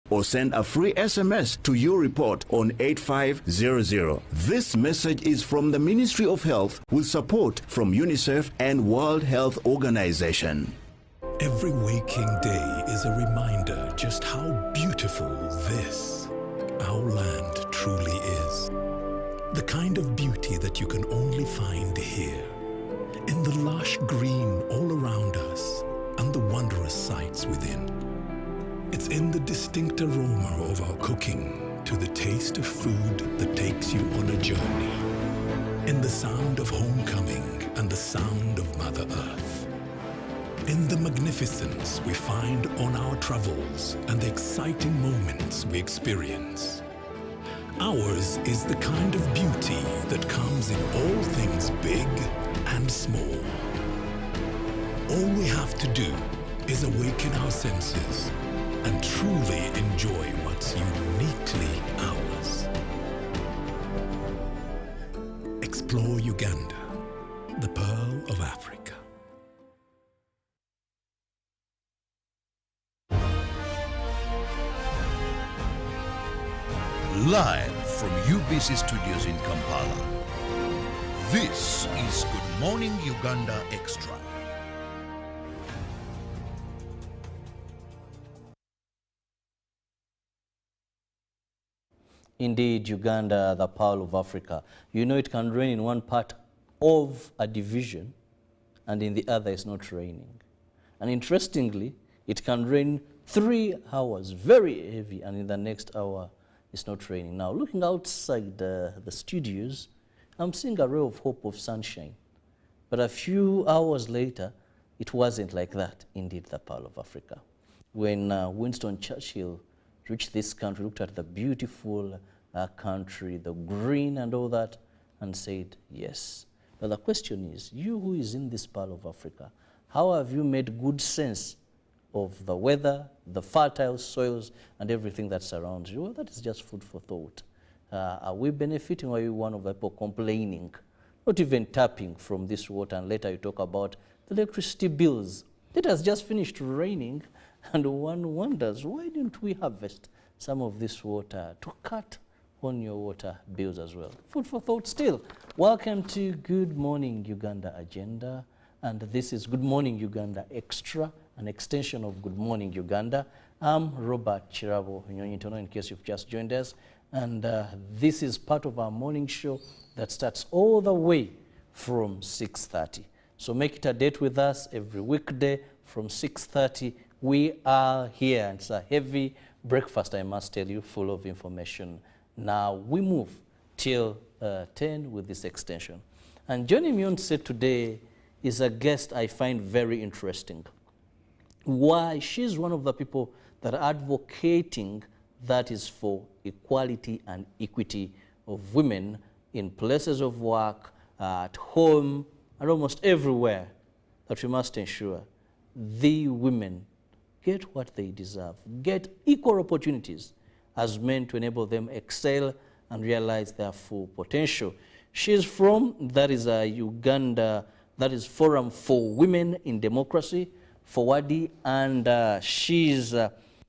or send a free SMS to your report on 8500. This message is from the Ministry of Health with support from UNICEF and World Health Organization. Every waking day is a reminder just how beautiful this, our land, truly is. The kind of beauty that you can only find here, in the lush green all around us and the wondrous sights within. It's in the distinct aroma of our cooking to the taste of food that takes you on a journey, in the sound of homecoming and the sound of Mother Earth. In the magnificence we find on our travels and the exciting moments we experience. Ours is the kind of beauty that comes in all things big and small. All we have to do is awaken our senses and truly enjoy what's uniquely ours. Explore Uganda, the Pearl of Africa. Live from UBC Studios in Kampala, this is Good Morning Uganda Extra. Indeed, Uganda, the Pearl of Africa. You know it can rain in one part of a division and in the other it's not raining. And interestingly, it can rain 3 hours, very heavy, and in the next hour it's not raining. Now, looking outside the studios, I'm seeing a ray of hope of sunshine. But a few hours later, it wasn't like that, indeed, the Pearl of Africa. When Winston Churchill reached this country, looked at the beautiful country, the green and all that, and said, yes. But the question is, you who is in this Pearl of Africa, how have you made good sense of the weather, the fertile soils, and everything that surrounds you? Well, that is just food for thought. Are we benefiting, or are you one of the people complaining, not even tapping from this water? And later you talk about the electricity bills. It has just finished raining, and one wonders, why didn't we harvest some of this water to cut on your water bills as well? Food for thought still. Welcome to Good Morning Uganda Agenda, and this is Good Morning Uganda Extra, an extension of Good Morning Uganda. I'm Robert Chirabo Nyonyitono, in case you've just joined us, and this is part of our morning show that starts all the way from 6:30. So make it a date with us every weekday from 6:30. We are here, and it's a heavy breakfast, I must tell you, full of information. Now we move till 10 with this extension. And joining me on set today is a guest I find very interesting. Why? She's one of the people that are advocating, that is, for equality and equity of women in places of work, at home, and almost everywhere, that we must ensure the women get what they deserve, get equal opportunities as men to enable them excel and realize their full potential. She's from, that is Uganda, that is Forum for Women in Democracy, Forward, and she's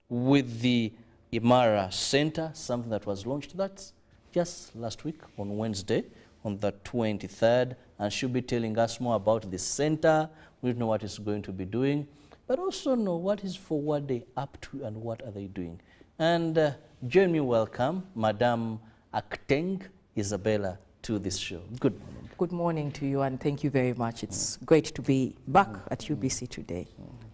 with the Imara Center, something that was launched that's just last week on Wednesday, on the 23rd, and she'll be telling us more about the center. We don't know what it's going to be doing, but also know what is Forward up to and what are they doing. And join me, welcome Madam Akteng Isabella to this show. Good morning. Good morning to you, and thank you very much. It's great to be back at UBC today.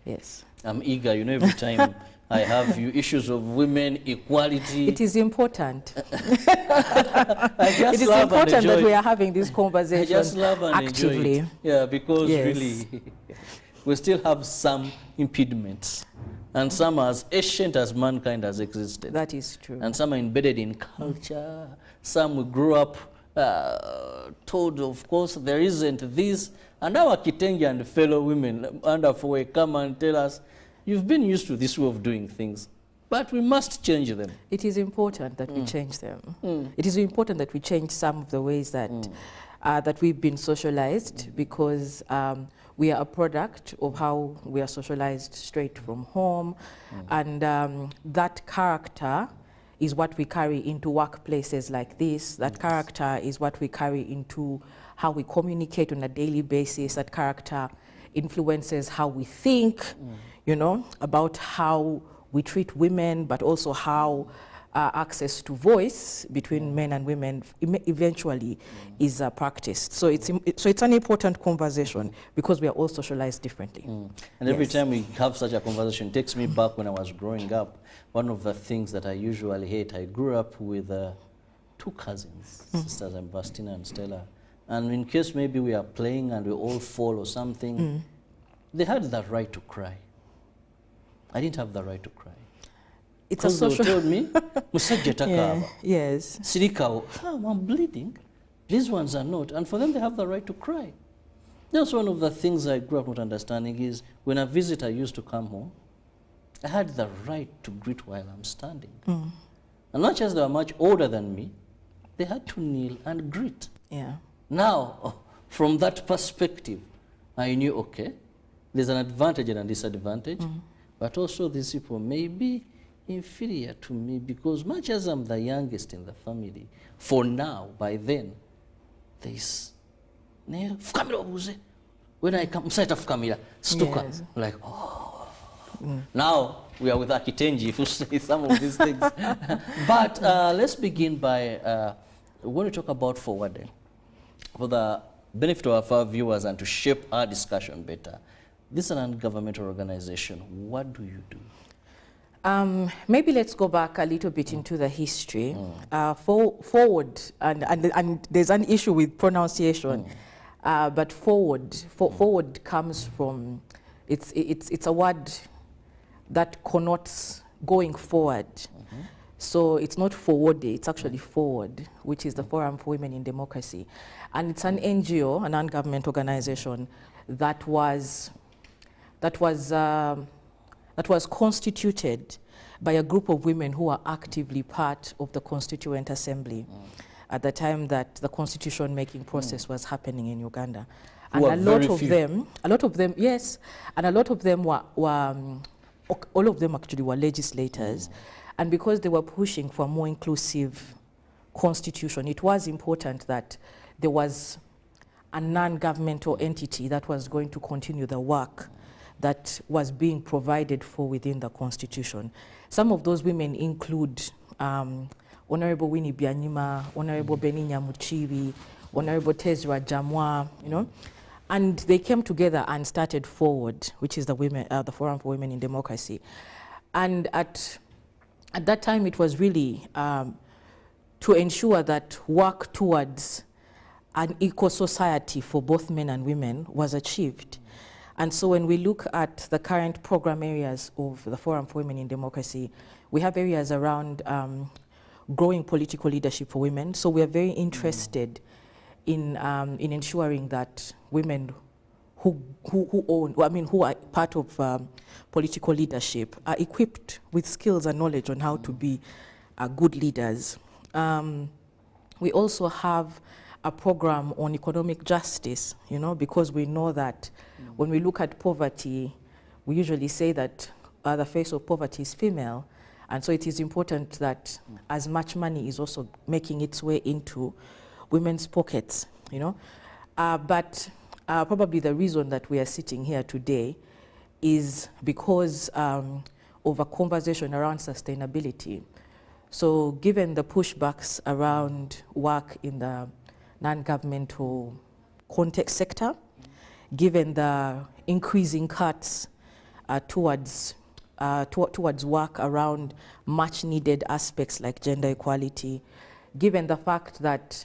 Yes. I'm eager, you know, every time I have you issues of women, equality. It is important. It is important that we are having this conversation I just love and actively. Enjoy it. Yeah, because really, we still have some impediments. And some are as ancient as mankind has existed. That is true. And some are embedded in culture. Some we grew up told, of course, there isn't this. And our Kitenge and fellow women under Fowe come and tell us, you've been used to this way of doing things, but we must change them. It is important that we change them. It is important that we change some of the ways that that we've been socialized, because We are a product of how we are socialized straight from home, and that character is what we carry into workplaces like this. That character is what we carry into how we communicate on a daily basis. That character influences how we think, you know, about how we treat women, but also how access to voice between men and women eventually is practiced. So it's an important conversation because we are all socialized differently. And every time we have such a conversation, it takes me back when I was growing up. One of the things that I usually hate, I grew up with 2 cousins, sisters, Bastina and Stella. And in case maybe we are playing and we all fall or something, they had the right to cry. I didn't have the right to cry. It's a social... They told me, yes. Sirikao, I'm bleeding. These ones are not. And for them, they have the right to cry. That's one of the things I grew up not understanding is when a visitor used to come home, I had the right to greet while I'm standing. And not just they were much older than me, they had to kneel and greet. Yeah. Now, from that perspective, I knew, okay, there's an advantage and a disadvantage, but also these people may be inferior to me because much as I'm the youngest in the family, for now, by then, there's when I come, stuka, like, oh. Now we are with Akitenji who say some of these things. But let's begin by, when we talk about forwarding, for the benefit of our viewers and to shape our discussion better, this is an non-governmental organization. What do you do? Maybe let's go back a little bit into the history. Forward, and there's an issue with pronunciation, but forward comes from, it's a word that connotes going forward. So it's not forward, it's actually forward, which is the Forum for Women in Democracy. And it's an NGO, a non-government organization that was constituted by a group of women who are actively part of the Constituent Assembly at the time that the constitution-making process was happening in Uganda. And a lot of them, yes, and a lot of them were all of them actually were legislators. And because they were pushing for a more inclusive constitution, it was important that there was a non-governmental entity that was going to continue the work that was being provided for within the constitution. Some of those women include Honorable Winnie Byanyima, Honorable Beninya Muchibi, Honorable Tezra Jamwa, you know, and they came together and started Forward, which is the Forum for Women in Democracy. And at that time, it was really to ensure that work towards an equal society for both men and women was achieved. And so when we look at the current program areas of the Forum for Women in Democracy, we have areas around growing political leadership for women. So we are very interested in ensuring that women who are part of political leadership are equipped with skills and knowledge on how to be good leaders. We also have a program on economic justice, you know, because we know that when we look at poverty, we usually say that the face of poverty is female. And so it is important that as much money is also making its way into women's pockets, you know. But probably the reason that we are sitting here today is because of a conversation around sustainability. So given the pushbacks around work in the non-governmental context sector, given the increasing cuts towards work around much needed aspects like gender equality, given the fact that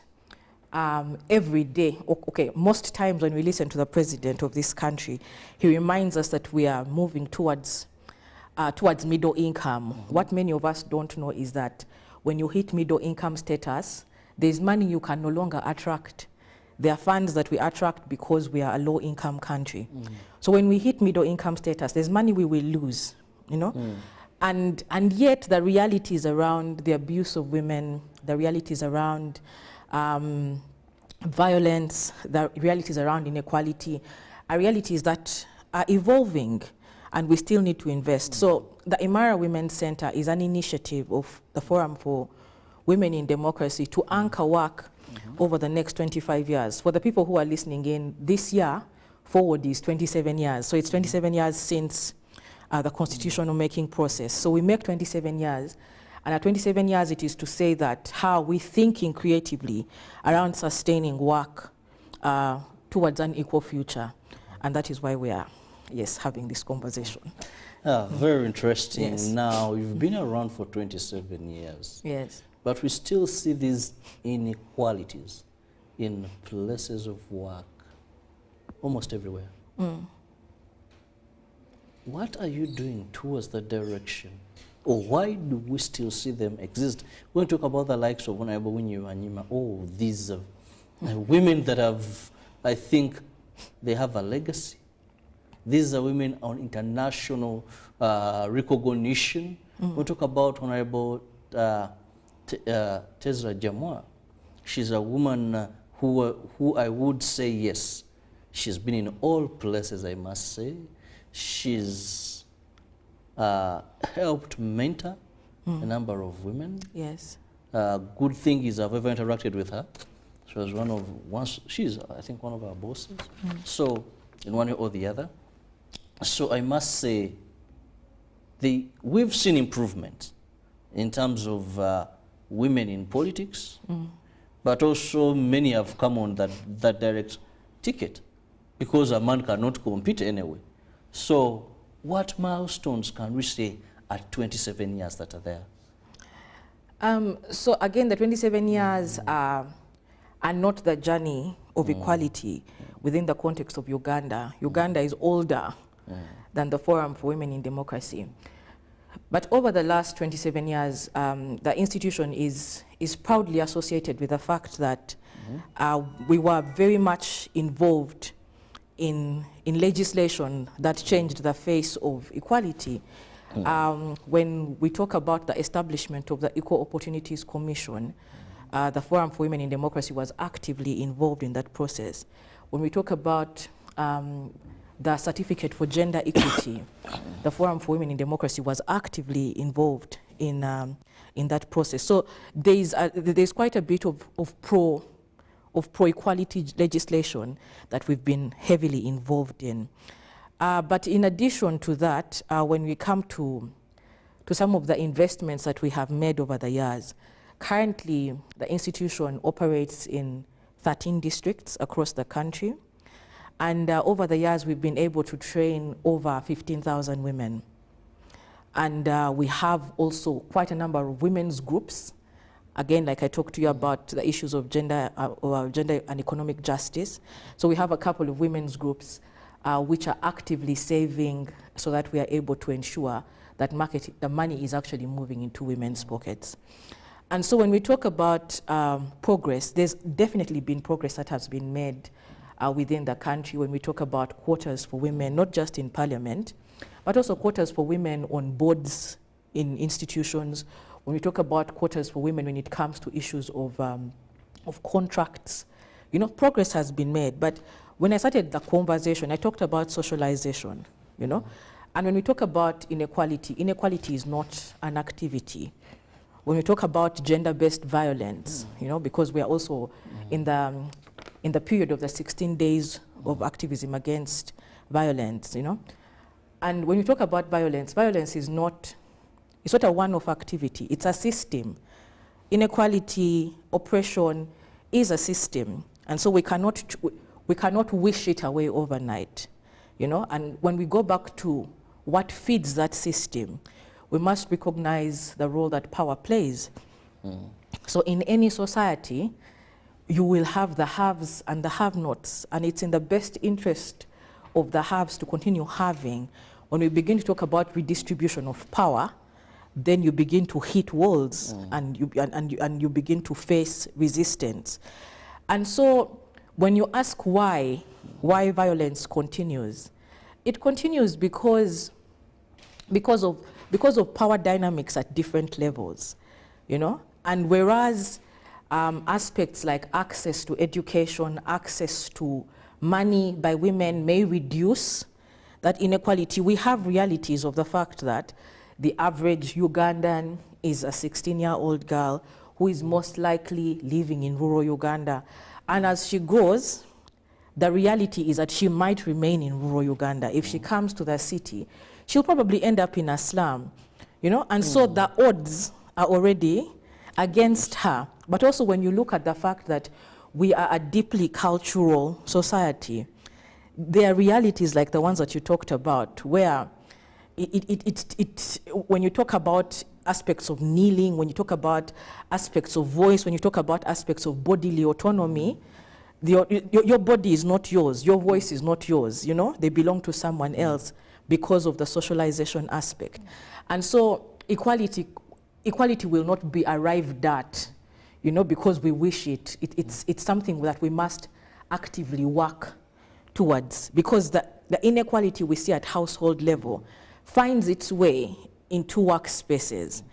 every day, most times when we listen to the president of this country, he reminds us that we are moving towards middle income. What many of us don't know is that when you hit middle income status, there's money you can no longer attract. There are funds that we attract because we are a low income country. So when we hit middle income status, there's money we will lose, you know? And yet the realities around the abuse of women, the realities around violence, the realities around inequality, are realities that are evolving, and we still need to invest. So the Imara Women's Center is an initiative of the Forum for Women in Democracy to anchor work over the next 25 years. For the people who are listening in, this year forward is 27 years. So it's 27 years since the constitutional making process. So we make 27 years. And at 27 years, it is to say that how we're thinking creatively around sustaining work towards an equal future. And that is why we are, yes, having this conversation. Very interesting. Yes. Now, you've been around for 27 years. Yes. But we still see these inequalities in places of work almost everywhere. What are you doing towards that direction? Or why do we still see them exist? When we talk about the likes of Honorable Winnie Wanyima, oh, these women that have, I think, they have a legacy. These are women on international recognition. When we talk about Honorable Tezra Jamwa, she's a woman who I would say, yes, she's been in all places, I must say. She's helped mentor a number of women. Yes. Good thing is I've ever interacted with her. She was she's, I think, one of our bosses. So, in one way or the other. So I must say, we've seen improvement in terms of women in politics, but also many have come on that direct ticket because a man cannot compete anyway. So what milestones can we say at 27 years that are there? So again, the 27 years are not the journey of equality within the context of Uganda. Uganda is older than the Forum for Women in Democracy. But over the last 27 years, the institution is proudly associated with the fact that we were very much involved in legislation that changed the face of equality. When we talk about the establishment of the Equal Opportunities Commission, the Forum for Women in Democracy was actively involved in that process. When we talk about the Certificate for Gender Equity, the Forum for Women in Democracy was actively involved in that process. So there's quite a bit of pro-equality legislation that we've been heavily involved in. But in addition to that, when we come to some of the investments that we have made over the years, currently the institution operates in 13 districts across the country. And over the years, we've been able to train over 15,000 women. And we have also quite a number of women's groups. Again, like I talked to you about the issues of gender and economic justice. So we have a couple of women's groups which are actively saving so that we are able to ensure that the money is actually moving into women's pockets. And so when we talk about progress, there's definitely been progress that has been made within the country when we talk about quotas for women, not just in parliament, but also quotas for women on boards in institutions. When we talk about quotas for women when it comes to issues of contracts, you know, progress has been made. But when I started the conversation, I talked about socialization, you know. And when we talk about inequality, inequality is not an activity. When we talk about gender-based violence, you know, because we are also in the period of the 16 days of activism against violence, you know. And when you talk about violence, violence is not, it's not a one-off activity, it's a system. Inequality, oppression is a system. And so we cannot wish it away overnight, you know. And when we go back to what feeds that system, we must recognize the role that power plays. So in any society, you will have the haves and the have-nots, and it's in the best interest of the haves to continue having. When we begin to talk about redistribution of power, then you begin to hit walls and you begin to face resistance. And so when you ask why violence continues, it continues because of power dynamics at different levels, you know. And whereas aspects like access to education, access to money by women may reduce that inequality. We have realities of the fact that the average Ugandan is a 16-year-old girl who is most likely living in rural Uganda. And as she grows, the reality is that she might remain in rural Uganda. If she comes to the city, she'll probably end up in a slum, you know? And so the odds are already against her. But also when you look at the fact that we are a deeply cultural society, there are realities like the ones that you talked about, where when you talk about aspects of kneeling, when you talk about aspects of voice, when you talk about aspects of bodily autonomy, your body is not yours, your voice is not yours, you know? They belong to someone else because of the socialization aspect. And so equality will not be arrived at, you know, because we wish it. It's something that we must actively work towards, because the inequality we see at household level finds its way into workspaces,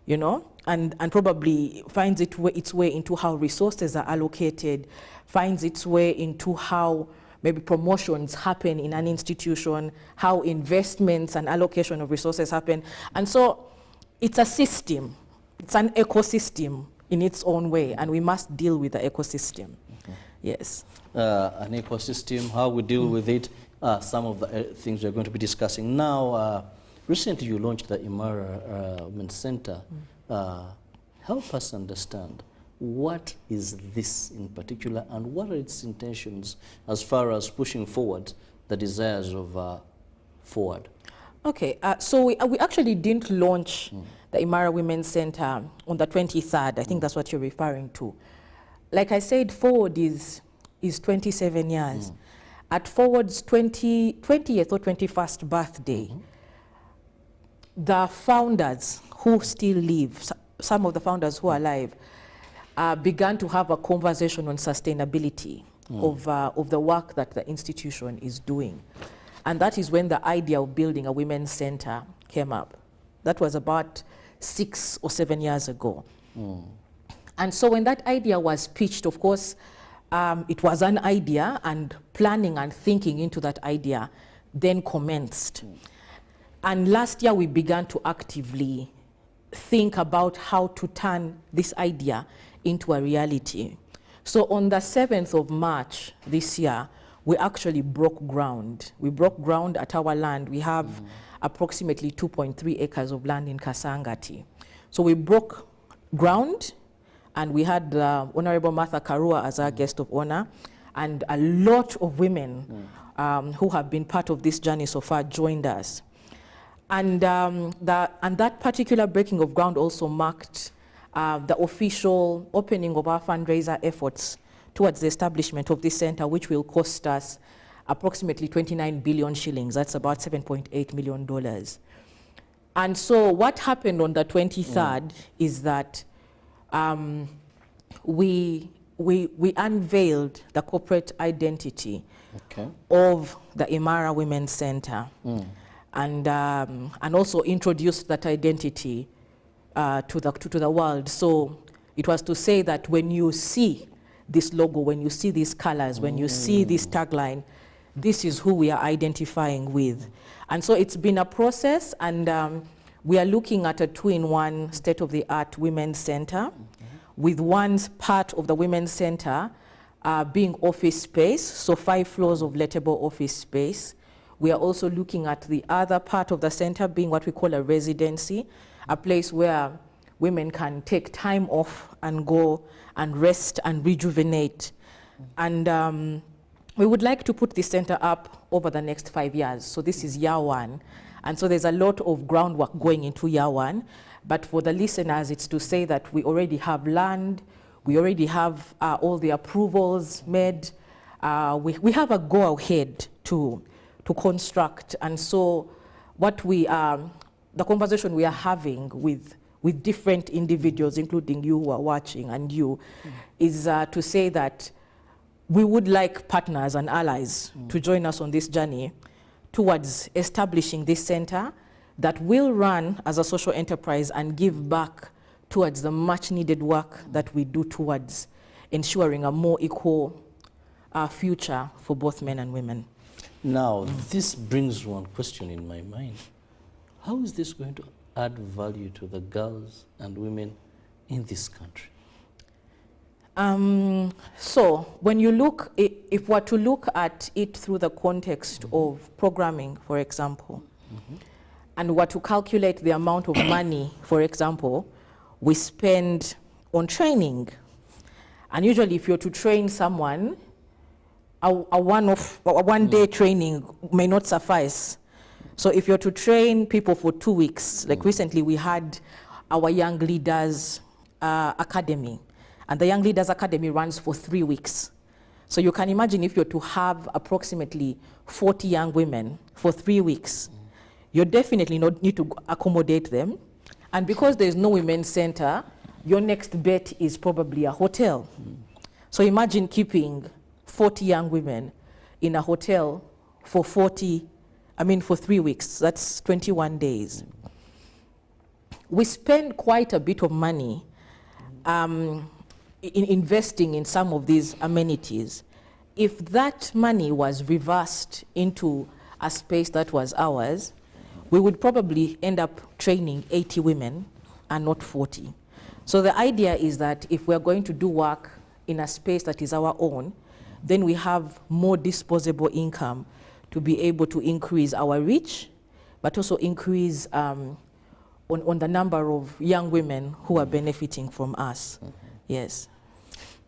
you know, and probably finds its way into how resources are allocated, finds its way into how maybe promotions happen in an institution, how investments and allocation of resources happen. And so it's a system, it's an ecosystem in its own way, and we must deal with the ecosystem. Okay. Yes. An ecosystem, how we deal with it, some of the things we're going to be discussing. Now, recently you launched the Imara Women's Center. Help us understand, what is this in particular, and what are its intentions as far as pushing forward the desires of Forward? Okay, so we actually didn't launch the Imara Women's Center on the 23rd. I think that's what you're referring to. Like I said, Forward is 27 years. At Forward's 20th or 21st birthday, the founders who still live, some of the founders who are alive, began to have a conversation on sustainability of the work that the institution is doing. And that is when the idea of building a women's center came up. That was about 6 or 7 years ago. And so when that idea was pitched, of course, it was an idea, and planning and thinking into that idea then commenced. And last year we began to actively think about how to turn this idea into a reality. So on the 7th of March this year, we actually broke ground. We broke ground at our land. We have approximately 2.3 acres of land in Kasangati. So we broke ground, and we had Honorable Martha Karua as our guest of honor, and a lot of women who have been part of this journey so far joined us. And that particular breaking of ground also marked the official opening of our fundraiser efforts towards the establishment of this center, which will cost us approximately 29 billion shillings. That's about $7.8 million. And so what happened on the 23rd is that we unveiled the corporate identity of the Imara Women's Center, and also introduced that identity to the world. So it was to say that when you see this logo, when you see these colors, when you see this tagline, this is who we are identifying with. And so it's been a process, and we are looking at a 2-in-1 state-of-the-art women's center, with one part of the women's center being office space, so 5 floors of lettable office space. We are also looking at the other part of the center being what we call a residency, a place where women can take time off and go and rest and rejuvenate. And we would like to put this center up over the next 5 years. So this is year 1. And so there's a lot of groundwork going into year 1. But for the listeners, it's to say that we already have land, we already have all the approvals made. We have a go-ahead to construct. And so what the conversation we are having with different individuals, including you who are watching and you, is to say that we would like partners and allies to join us on this journey towards establishing this center that will run as a social enterprise and give back towards the much needed work that we do towards ensuring a more equal future for both men and women. Now, this brings one question in my mind. How is this going to add value to the girls and women in this country? So when you look, if we're to look at it through the context of programming, for example, and were to calculate the amount of money, for example, we spend on training, and usually if you're to train someone, a one-day training may not suffice. So if you're to train people for 2 weeks, like recently we had our Young Leaders Academy, and the Young Leaders Academy runs for 3 weeks. So you can imagine if you're to have approximately 40 young women for 3 weeks, you definitely need to accommodate them. And because there's no women's center, your next bet is probably a hotel. So imagine keeping 40 young women in a hotel for 3 weeks. That's 21 days. We spend quite a bit of money in investing in some of these amenities. If that money was reversed into a space that was ours, we would probably end up training 80 women and not 40. So the idea is that if we're going to do work in a space that is our own, then we have more disposable income to be able to increase our reach, but also increase on the number of young women who are benefiting from us. Yes.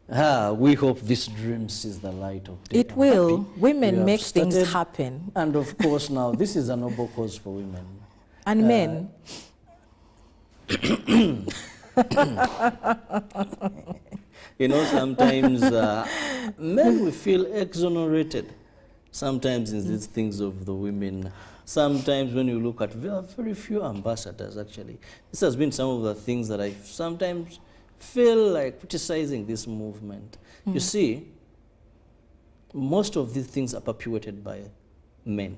We hope this dream sees the light of day. It will. Women make things happen. And of course now, this is a noble cause for women. And men. You know, sometimes men will feel exonerated. Sometimes in these things of the women. Sometimes when you look at very few ambassadors, actually. This has been some of the things that I sometimes feel like criticizing this movement. You see, most of these things are perpetuated by men.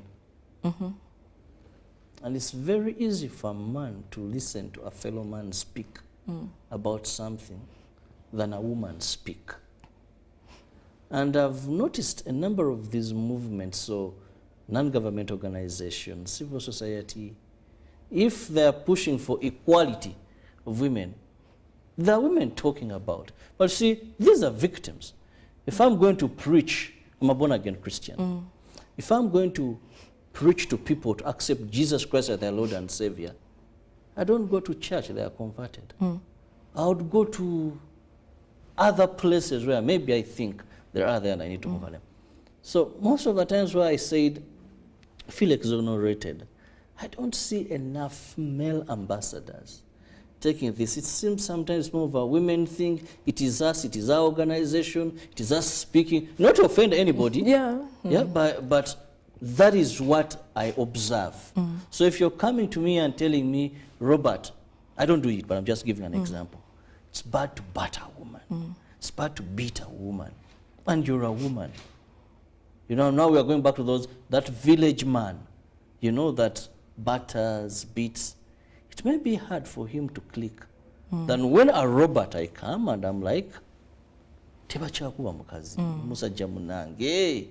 And it's very easy for a man to listen to a fellow man speak about something than a woman speak. And I've noticed a number of these movements, so non-government organizations, civil society, if they're pushing for equality of women, there are women talking about. But see, these are victims. If I'm going to preach, I'm a born-again Christian. If I'm going to preach to people to accept Jesus Christ as their Lord and Savior, I don't go to church, they are converted. I would go to other places where maybe I think there are there and I need to convert them. So most of the times where I said, feel exonerated, I don't see enough male ambassadors taking this. It seems sometimes more of a women thing. It is us, it is our organization, it is us speaking, not to offend anybody. But that is what I observe. So if you're coming to me and telling me, Robert, I don't do it, but I'm just giving an example. It's bad to batter a woman. It's bad to beat a woman. And you're a woman. You know, now we are going back to that village man, you know, that batters, beats. It may be hard for him to click. Then when a Robert, I come and I'm like, Tebachakuwa mukazi, musajja munange,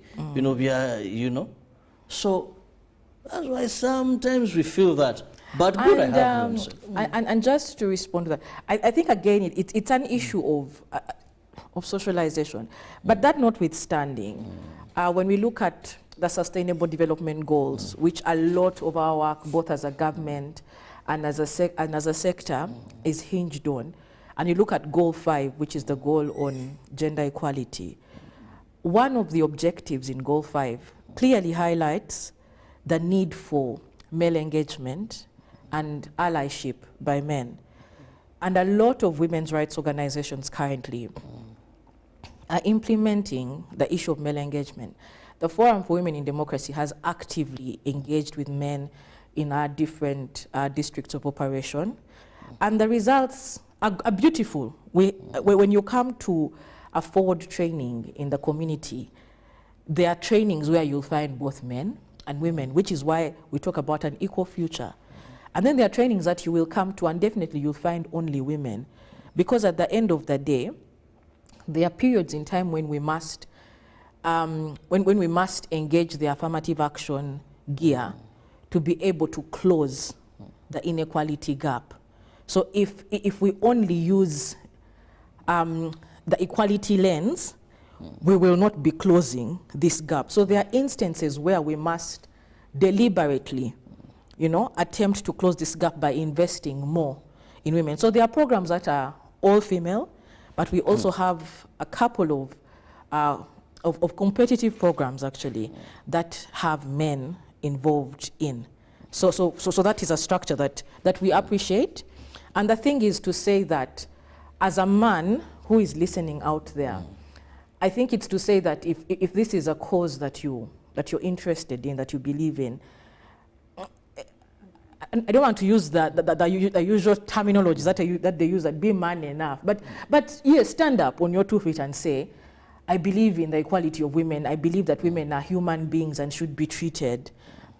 you know. So that's why sometimes we feel that. But good, I have and just to respond to that, I think again it's an issue of socialization. But that notwithstanding, when we look at the Sustainable Development Goals, which a lot of our work, both as a government and as a sector, is hinged on, and you look at Goal 5, which is the goal on gender equality, one of the objectives in Goal 5 clearly highlights the need for male engagement and allyship by men. And a lot of women's rights organizations currently are implementing the issue of male engagement. The Forum for Women in Democracy has actively engaged with men in our different districts of operation. And the results are beautiful. When you come to a forward training in the community, there are trainings where you'll find both men and women, which is why we talk about an equal future. And then there are trainings that you will come to and definitely you'll find only women. Because at the end of the day, there are periods in time when we must when we must engage the affirmative action gear to be able to close the inequality gap. So if we only use the equality lens, we will not be closing this gap. So there are instances where we must deliberately, attempt to close this gap by investing more in women. So there are programs that are all female, but we also have a couple of competitive programs actually that have men involved in. So that is a structure that we appreciate. And the thing is to say that as a man who is listening out there, I think it's to say that if this is a cause that you're interested in, that you believe in, I don't want to use the usual terminology that they use, that be man enough. But yes, stand up on your 2 feet and say, I believe in the equality of women. I believe that women are human beings and should be treated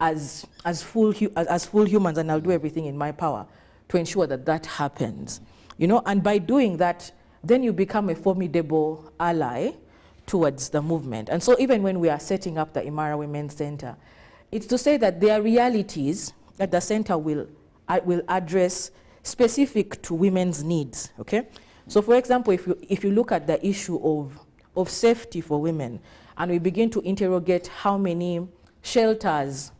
as full humans, and I'll do everything in my power to ensure that that happens. And by doing that, then you become a formidable ally towards the movement. And so even when we are setting up the Imara Women's Center, it's to say that there are realities that the center will address specific to women's needs, okay? So for example, if you look at the issue of safety for women, and we begin to interrogate how many shelters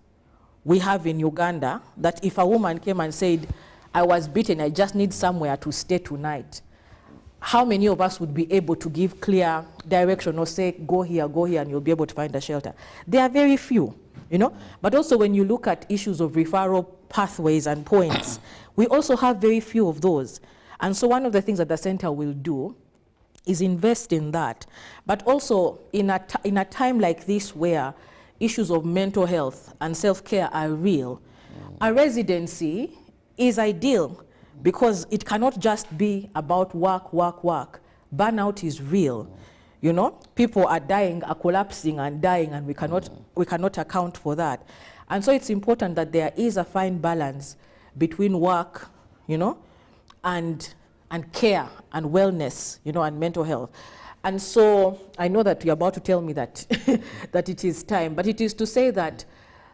we have in Uganda, that if a woman came and said, I was beaten, I just need somewhere to stay tonight, how many of us would be able to give clear direction or say, go here, and you'll be able to find a shelter? There are very few, But also when you look at issues of referral pathways and points, we also have very few of those. And so one of the things that the center will do is invest in that. But also in a time like this where issues of mental health and self-care are real, a residency is ideal because it cannot just be about work. Burnout is real. People are dying, are collapsing and dying, and we cannot account for that. And so it's important that there is a fine balance between work, and care and wellness, and mental health. And so I know that you're about to tell me that that it is time, but it is to say that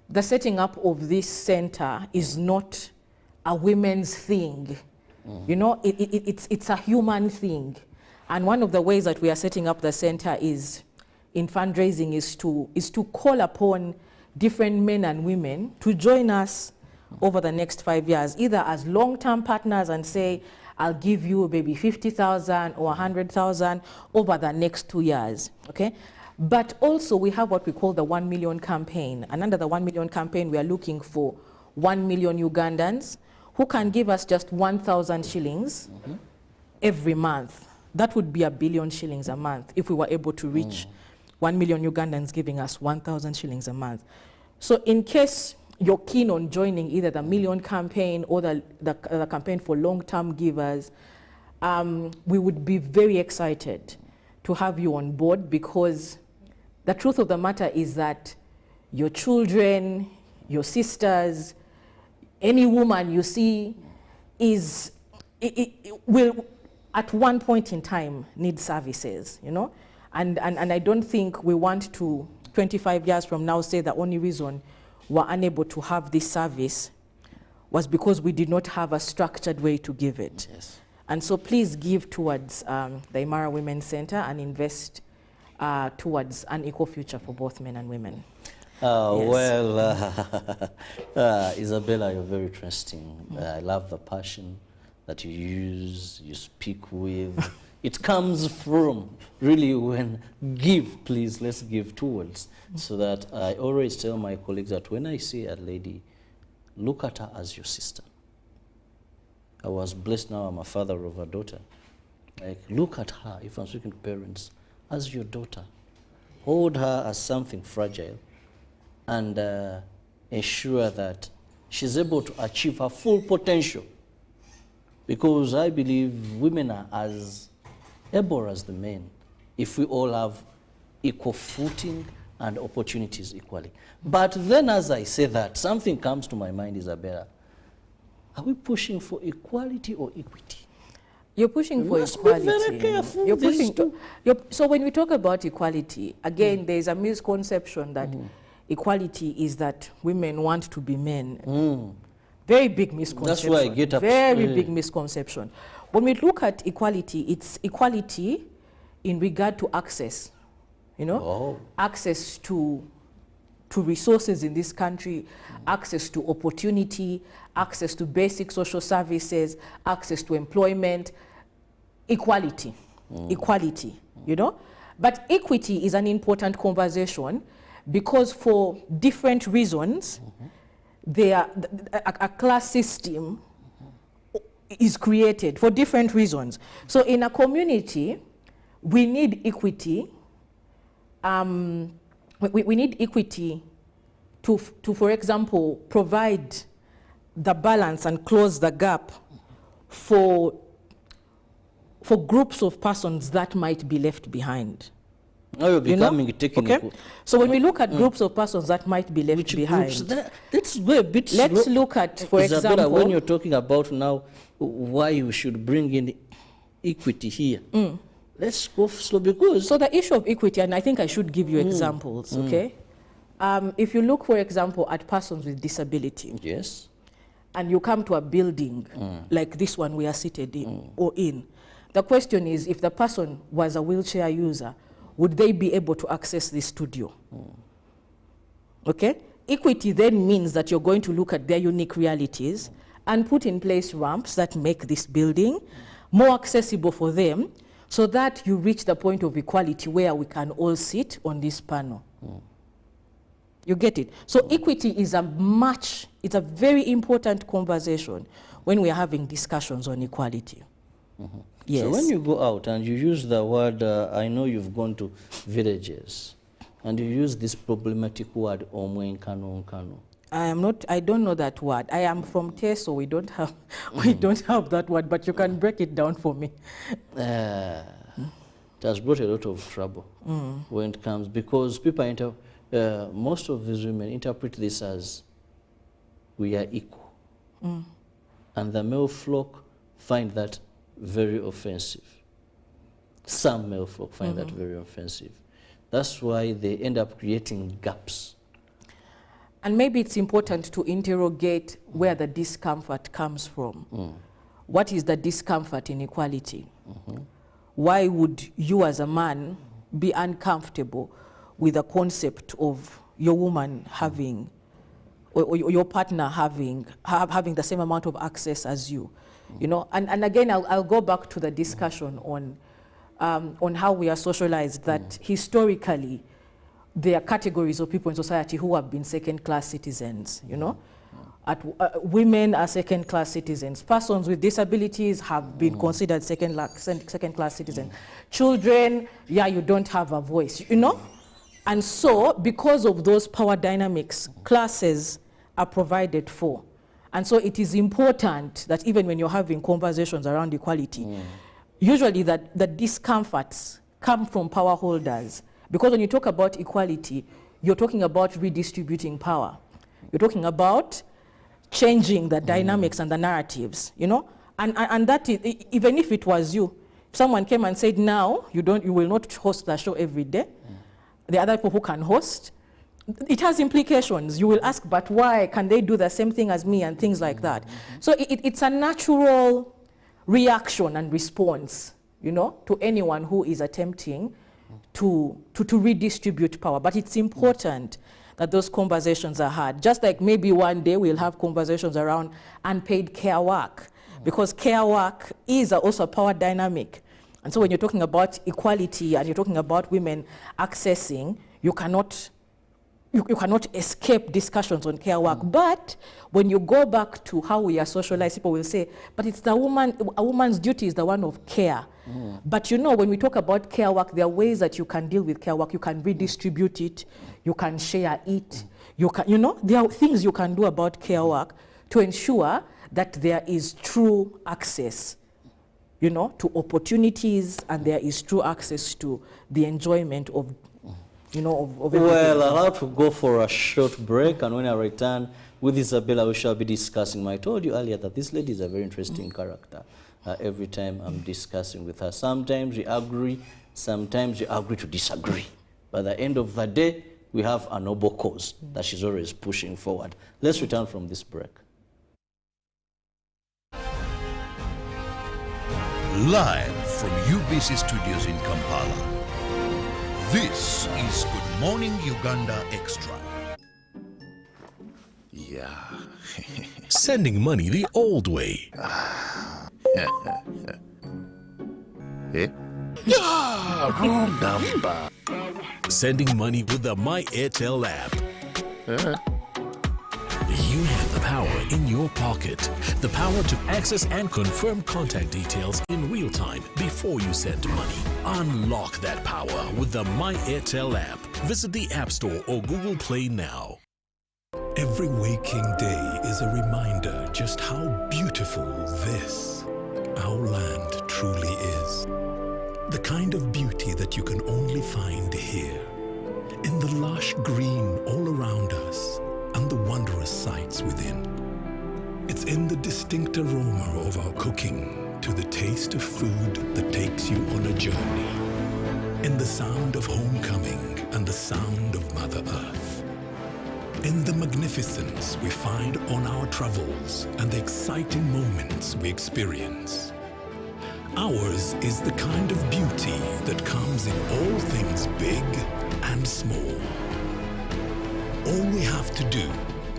the setting up of this center is not a women's thing. It's a human thing. And one of the ways that we are setting up the center is in fundraising is to call upon different men and women to join us over the next 5 years, either as long-term partners and say, I'll give you maybe 50,000 or 100,000 over the next 2 years, okay? But also we have what we call the 1 million campaign. And under the 1 million campaign, we are looking for 1 million Ugandans who can give us just 1,000 shillings every month. That would be 1 billion shillings a month if we were able to reach 1 million Ugandans giving us 1,000 shillings a month. So in case you're keen on joining either the million campaign or the campaign for long-term givers, we would be very excited to have you on board, because the truth of the matter is that your children, your sisters, any woman you see will at one point in time need services, And I don't think we want to, 25 years from now, say the only reason we're unable to have this service was because we did not have a structured way to give it. Yes. And so please give towards the Imara Women's Center and invest towards an equal future for both men and women. Yes. Well, Isabella, you're very interesting. I love the passion that you use, you speak with. It comes from really when give, please, let's give towards. So that I always tell my colleagues that when I see a lady, look at her as your sister. I was blessed now, I'm a father of a daughter. Like, look at her, if I'm speaking to parents, as your daughter. Hold her as something fragile and ensure that she's able to achieve her full potential. Because I believe women are as able as the men if we all have equal footing and opportunities equally. But then as I say that, something comes to my mind, Isabella. Are we pushing for equality or equity? You're pushing for equality. Be very careful. You're pushing so when we talk about equality, again, there's a misconception that equality is that women want to be men. Very big misconception. That's why I get upset. Very big misconception. When we look at equality, it's equality in regard to access, you know, access to resources in this country, access to opportunity, access to basic social services, access to employment, equality, equality, you know. But equity is an important conversation because for different reasons, a class system is created for different reasons. So in a community, we need equity. We need equity to, for example, provide the balance and close the gap for groups of persons that might be left behind. Now you're becoming technical. Okay? So when we look at groups of persons that might be left behind, let's go a bit slow. Let's look at, for example, when you're talking about now why you should bring in equity here. Let's go slow because... So the issue of equity, and I think I should give you examples, okay? If you look, for example, at persons with disability. Yes. And you come to a building like this one we are seated in, or in. The question is, if the person was a wheelchair user, would they be able to access this studio? Okay? Equity then means that you're going to look at their unique realities and put in place ramps that make this building more accessible for them so that you reach the point of equality where we can all sit on this panel. You get it? So equity is it's a very important conversation when we are having discussions on equality. Yes. So when you go out and you use the word, I know you've gone to villages, and you use this problematic word, omwenkano. I don't know that word. I am from Teso, we don't have that word, but you can break it down for me. It has brought a lot of trouble when it comes, because people, most of these women interpret this as we are equal. And the male flock find that very offensive. Some male folk find that very offensive. That's why they end up creating gaps. And maybe it's important to interrogate where the discomfort comes from. What is the discomfort in equality? Why would you as a man be uncomfortable with the concept of your woman having, or your partner having the same amount of access as you? You know, and again, I'll go back to the discussion on how we are socialized, that historically there are categories of people in society who have been second-class citizens, you know. Women are second-class citizens. Persons with disabilities have been considered second-class citizens. Children, you don't have a voice, you know. And so, because of those power dynamics, classes are provided for. And so it is important that even when you're having conversations around equality, usually that the discomforts come from power holders. Because when you talk about equality, you're talking about redistributing power. You're talking about changing the dynamics and the narratives, you know? And that is, even if it was you, if someone came and said, now, you will not host the show every day, the other people who can host, it has implications. You will ask, but why? Can they do the same thing as me and things like that? So it's a natural reaction and response, you know, to anyone who is attempting to redistribute power. But it's important that those conversations are had. Just like maybe one day we'll have conversations around unpaid care work, because care work is also a power dynamic. And so when you're talking about equality and you're talking about women accessing, you cannot escape discussions on care work. But when you go back to how we are socialized, people will say, but it's a woman's duty is the one of care. But you know, when we talk about care work, there are ways that you can deal with care work. You can redistribute it, you can share it, there are things you can do about care work to ensure that there is true access, you know, to opportunities, and there is true access to the enjoyment of, you know, of well, I'll have to go for a short break, and when I return with Isabella, we shall be discussing. I told you earlier that this lady is a very interesting character, every time I'm discussing with her. Sometimes we agree, sometimes we agree to disagree. By the end of the day, we have a noble cause that she's always pushing forward. Let's return from this break. Live from UBC Studios in Kampala, this is Good Morning Uganda Extra. Yeah. Sending money the old way. Eh? Wrong number. Sending money with the My Airtel app. You have the power in your pocket. The power to access and confirm contact details in real time before you send money. Unlock that power with the My Airtel app. Visit the App Store or Google Play now. Every waking day is a reminder just how beautiful this, our land, truly is. The kind of beauty that you can only find here, in the lush green all around us and the wondrous sights within. It's in the distinct aroma of our cooking, to the taste of food that takes you on a journey, in the sound of homecoming and the sound of Mother Earth, in the magnificence we find on our travels and the exciting moments we experience. Ours is the kind of beauty that comes in all things big and small. All we have to do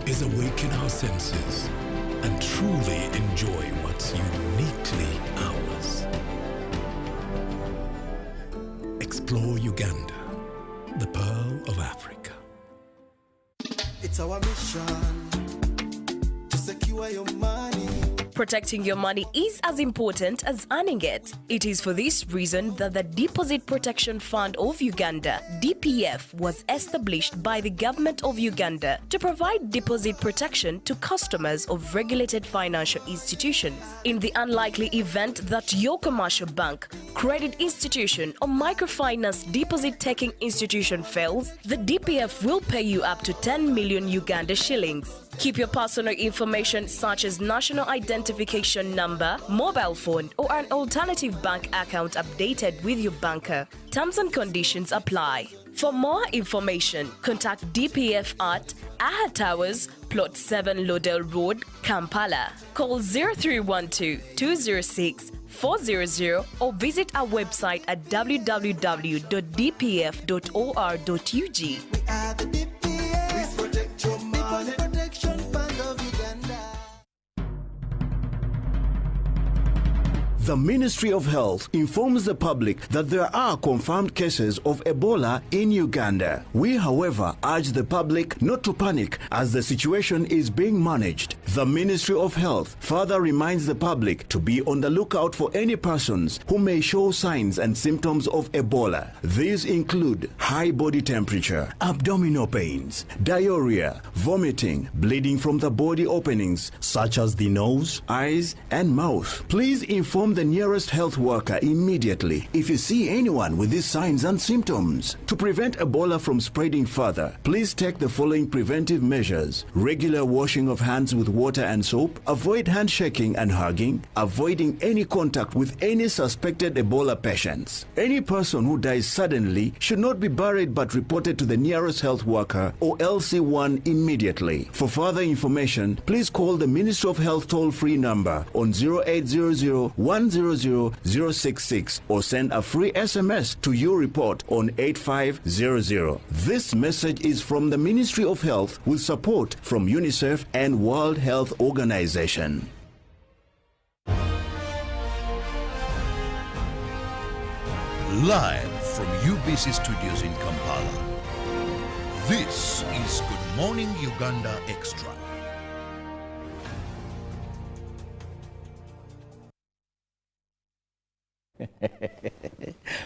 is awaken our senses and truly enjoy what's uniquely ours. Explore Uganda, the pearl of Africa. It's our mission to secure your money. Protecting your money is as important as earning it. It is for this reason that the Deposit Protection Fund of Uganda, DPF, was established by the government of Uganda to provide deposit protection to customers of regulated financial institutions. In the unlikely event that your commercial bank, credit institution, or microfinance deposit-taking institution fails, the DPF will pay you up to 10 million Uganda shillings. Keep your personal information such as national identification number, mobile phone, or an alternative bank account updated with your banker. Terms and conditions apply. For more information, contact DPF at Aha Towers, Plot 7 Lodell Road, Kampala. Call 0312-206-400 or visit our website at www.dpf.or.ug. We are the DPF. We protect your money. Protection Fund of Uganda. The Ministry of Health informs the public that there are confirmed cases of Ebola in Uganda. We, however, urge the public not to panic as the situation is being managed. The Ministry of Health further reminds the public to be on the lookout for any persons who may show signs and symptoms of Ebola. These include high body temperature, abdominal pains, diarrhea, vomiting, bleeding from the body openings such as the nose, eyes, and mouth. Please inform the nearest health worker immediately if you see anyone with these signs and symptoms. To prevent Ebola from spreading further, please take the following preventive measures: regular washing of hands with water and soap, avoid handshaking and hugging, avoiding any contact with any suspected Ebola patients. Any person who dies suddenly should not be buried but reported to the nearest health worker or LC1 immediately. For further information, please call the Ministry of Health toll-free number on 0800-100-066 or send a free SMS to your report on 8500. This message is from the Ministry of Health with support from UNICEF and World Health Organization. Live from UBC Studios in Kampala, this is Good Morning Uganda Extra.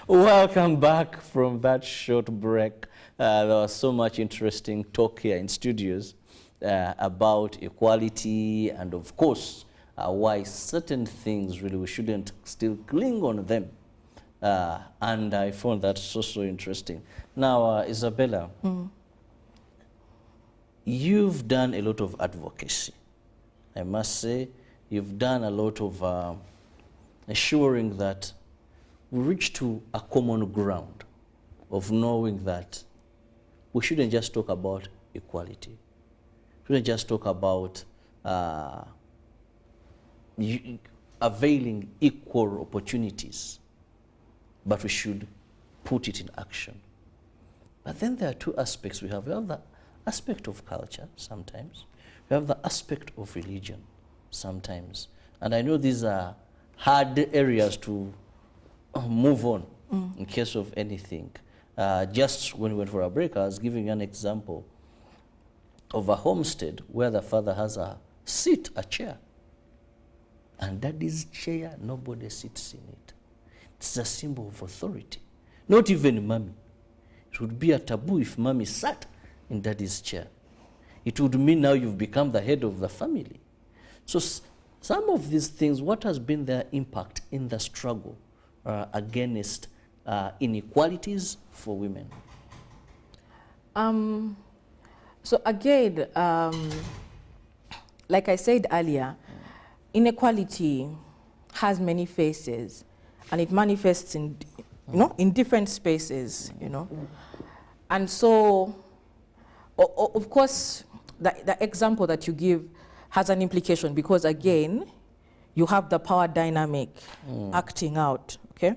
Welcome back from that short break. There was so much interesting talk here in studios about equality and, of course, why certain things really we shouldn't still cling on them. And I found that so interesting. Now, Isabella, you've done a lot of advocacy. I must say, you've done a lot of ensuring that we reach to a common ground of knowing that we shouldn't just talk about equality. We shouldn't just talk about availing equal opportunities, but we should put it in action. But then there are two aspects we have. We have the aspect of culture sometimes. We have the aspect of religion sometimes. And I know these are hard areas to move on in case of anything. Just when we went for a break, I was giving you an example of a homestead where the father has a seat, a chair. And daddy's chair, nobody sits in it. It's a symbol of authority. Not even mommy. It would be a taboo if mommy sat in daddy's chair. It would mean now you've become the head of the family. So some of these things, what has been their impact in the struggle against inequalities for women? So again, like I said earlier, inequality has many faces, and it manifests in, in different spaces, And so, of course, the example that you give has an implication because, again, you have the power dynamic acting out, okay?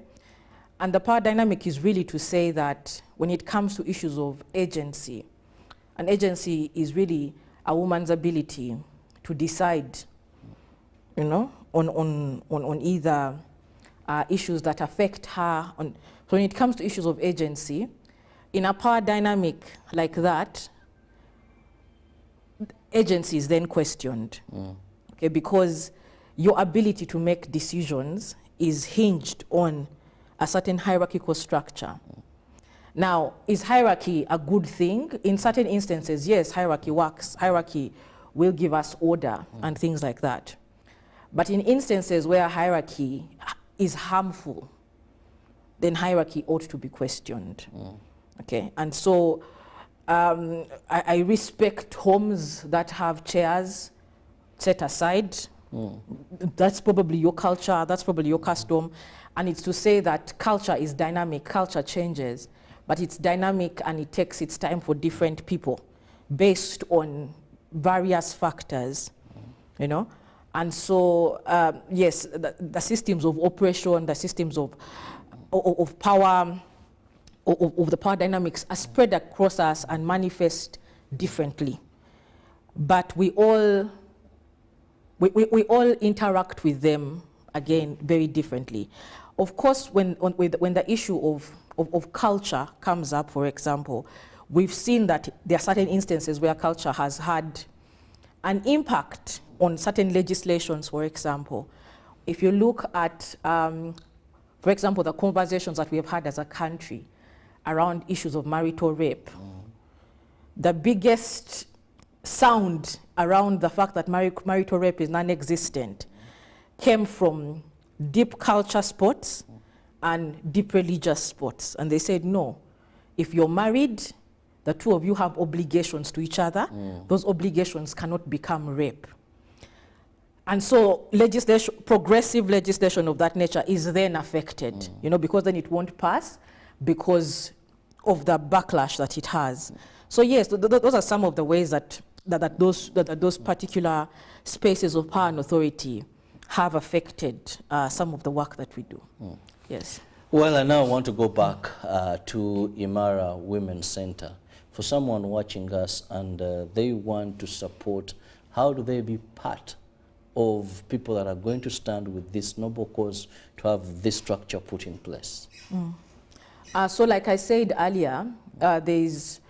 And the power dynamic is really to say that when it comes to issues of agency, an agency is really a woman's ability to decide, on either issues that affect her. So when it comes to issues of agency, in a power dynamic like that, agency is then questioned, okay, because your ability to make decisions is hinged on a certain hierarchical structure. Now, is hierarchy a good thing? In certain instances, yes, hierarchy works. Hierarchy will give us order and things like that. But in instances where hierarchy is harmful, then hierarchy ought to be questioned. Okay, and so I respect homes that have chairs set aside. That's probably your culture, that's probably your custom. And it's to say that culture is dynamic, culture changes, but it's dynamic and it takes its time for different people based on various factors, And so, yes, the systems of oppression, the systems of power, of the power dynamics are spread across us and manifest differently. But we all interact with them, again, very differently. Of course, when the issue of culture comes up, for example, we've seen that there are certain instances where culture has had an impact on certain legislations, for example. If you look at, for example, the conversations that we have had as a country around issues of marital rape, the biggest sound around the fact that marital rape is non-existent came from deep culture spots and deep religious spots. And they said, no, if you're married, the two of you have obligations to each other. Those obligations cannot become rape. And so progressive legislation of that nature is then affected, because then it won't pass because of the backlash that it has. So yes, those are some of the ways that those particular spaces of power and authority have affected some of the work that we do. Yes. Well, I now want to go back to Imara Women's Center. For someone watching us and they want to support, how do they be part of people that are going to stand with this noble cause to have this structure put in place? So like I said earlier, there's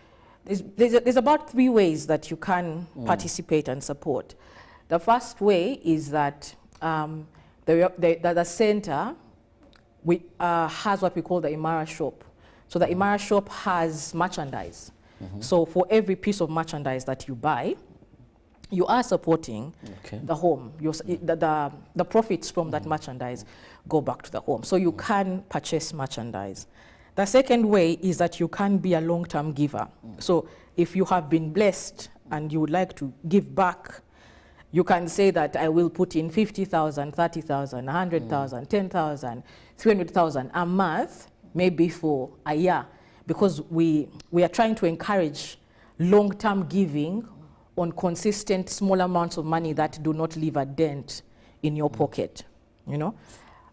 about 3 ways that you can participate and support. The first way is that the center has what we call the Imara shop. So the Imara shop has merchandise. So for every piece of merchandise that you buy, you are supporting the home. The profits from that merchandise go back to the home. So you can purchase merchandise. The second way is that you can be a long-term giver. So if you have been blessed and you would like to give back You can say that I will put in 50,000, 30,000, 100,000, 10,000, 300,000 a month, maybe for a year, because we are trying to encourage long-term giving on consistent small amounts of money that do not leave a dent in your pocket, you know.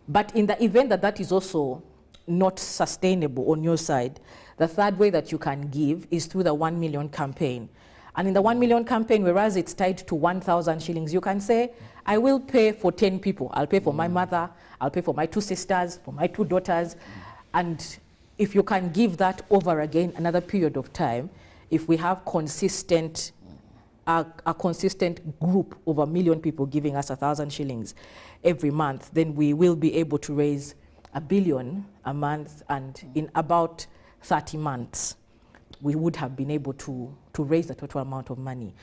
But in the event that that is also not sustainable on your side, the third way that you can give is through the 1 million campaign. And in the 1 million campaign, whereas it's tied to 1,000 shillings, you can say, I will pay for 10 people. I'll pay for my mother, I'll pay for my 2 sisters, for my 2 daughters. And if you can give that over again another period of time, if we have consistent, a consistent group of 1 million people giving us 1,000 shillings every month, then we will be able to raise 1 billion a month, and in about 30 months, we would have been able to raise the total amount of money.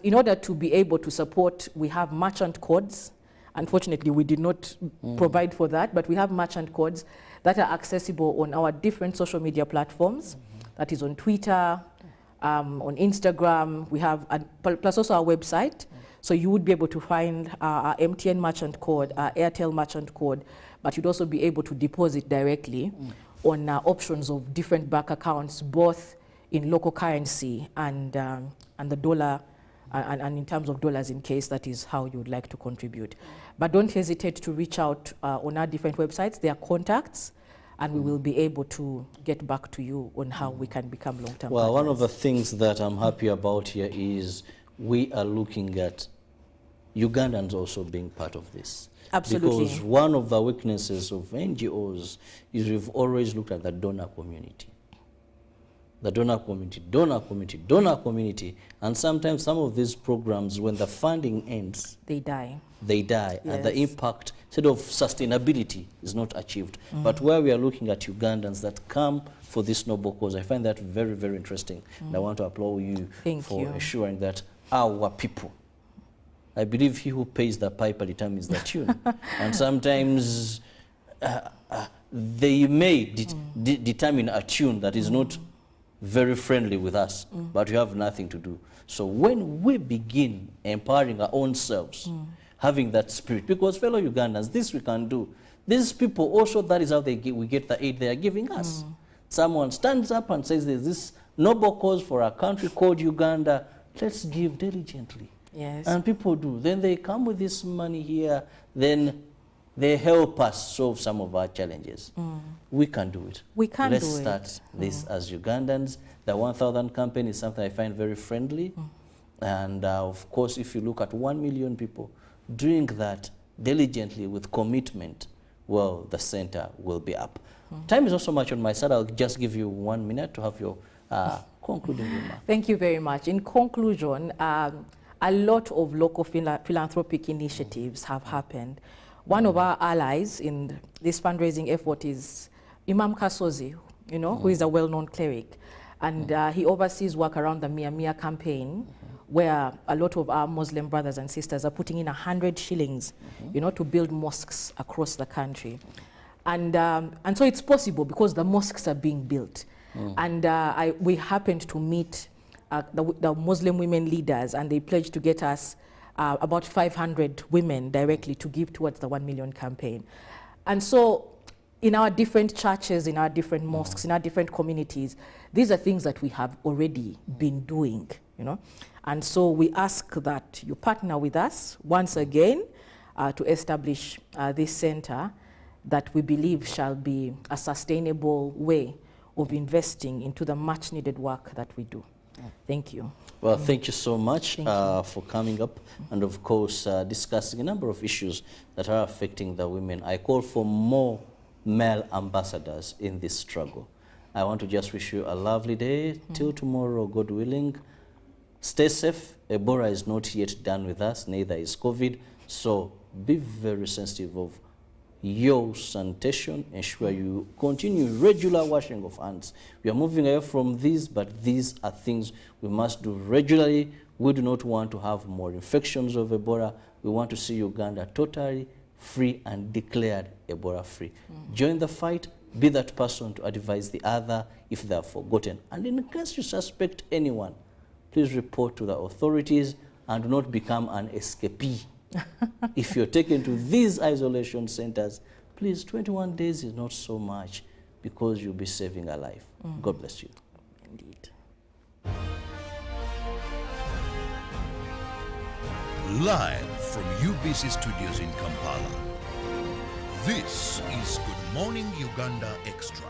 In order to be able to support, we have merchant codes. Unfortunately, we did not provide for that, but we have merchant codes that are accessible on our different social media platforms. That is on Twitter, on Instagram. We have, plus also our website. So you would be able to find our MTN merchant code, our Airtel merchant code, but you'd also be able to deposit directly on options of different bank accounts, both in local currency and the dollar, and in terms of dollars, in case that is how you would like to contribute. But don't hesitate to reach out on our different websites. There are contacts, and we will be able to get back to you on how we can become long-term Well, partners. one of the things that I'm happy about here is we are looking at Ugandans also being part of this. Absolutely. Because one of the weaknesses of NGOs is we've always looked at the donor community. The donor community, donor community, donor community. And sometimes some of these programs, when the funding ends, They die. they die, and the Yes. impact, instead of sustainability, is not achieved. But where we are looking at Ugandans that come for this noble cause, I find that very, very interesting. And I want to applaud you Thank for you. ensuring that our people, I believe he who pays the piper determines the tune. And sometimes they may determine a tune that is not very friendly with us, but we have nothing to do. So when we begin empowering our own selves, having that spirit, because fellow Ugandans, this we can do. These people also, that is how we get the aid they are giving us. Someone stands up and says, there's this noble cause for a country called Uganda, let's give diligently. Yes. And people do. Then they come with this money here, then they help us solve some of our challenges. We can do it. We can Let's do it. start this as Ugandans. The 1,000 campaign is something I find very friendly. And of course, if you look at 1 million people doing that diligently with commitment, well, the center will be up. Time is not so much on my side. I'll just give you 1 minute to have your concluding remark. Thank you very much. In conclusion, a lot of local philanthropic initiatives have happened. One of our allies in this fundraising effort is Imam Kasozi, you know, who is a well-known cleric. And he oversees work around the Mia Mia campaign, where a lot of our Muslim brothers and sisters are putting in 100 shillings, you know, to build mosques across the country. And so it's possible because the mosques are being built. And we happened to meet the Muslim women leaders, and they pledged to get us about 500 women directly to give towards the 1 million campaign. And so in our different churches, in our different mosques, in our different communities, these are things that we have already been doing, you know. And so we ask that you partner with us once again to establish this center that we believe shall be a sustainable way of investing into the much needed work that we do. Thank you. Well, thank you so much Thank for coming up and, of course, discussing a number of issues that are affecting the women. I call for more male ambassadors in this struggle. I want to just wish you a lovely day. Till tomorrow, God willing. Stay safe. Ebola is not yet done with us, neither is COVID. So be very sensitive of your sanitation. Ensure you continue regular washing of hands. We are moving away from these, but these are things we must do regularly. We do not want to have more infections of Ebola. We want to see Uganda totally free and declared Ebola free. Join the fight. Be that person to advise the other if they are forgotten. And in case you suspect anyone, please report to the authorities. and do not become an escapee. If you're taken to these isolation centers, please, 21 days is not so much because you'll be saving a life. God bless you. Indeed. Live from UBC Studios in Kampala, this is Good Morning Uganda Extra.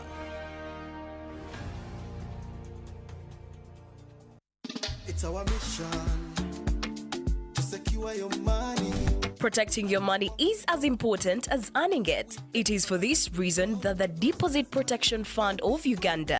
It's our mission to secure your money. Protecting your money is as important as earning it. It is for this reason that the Deposit Protection Fund of Uganda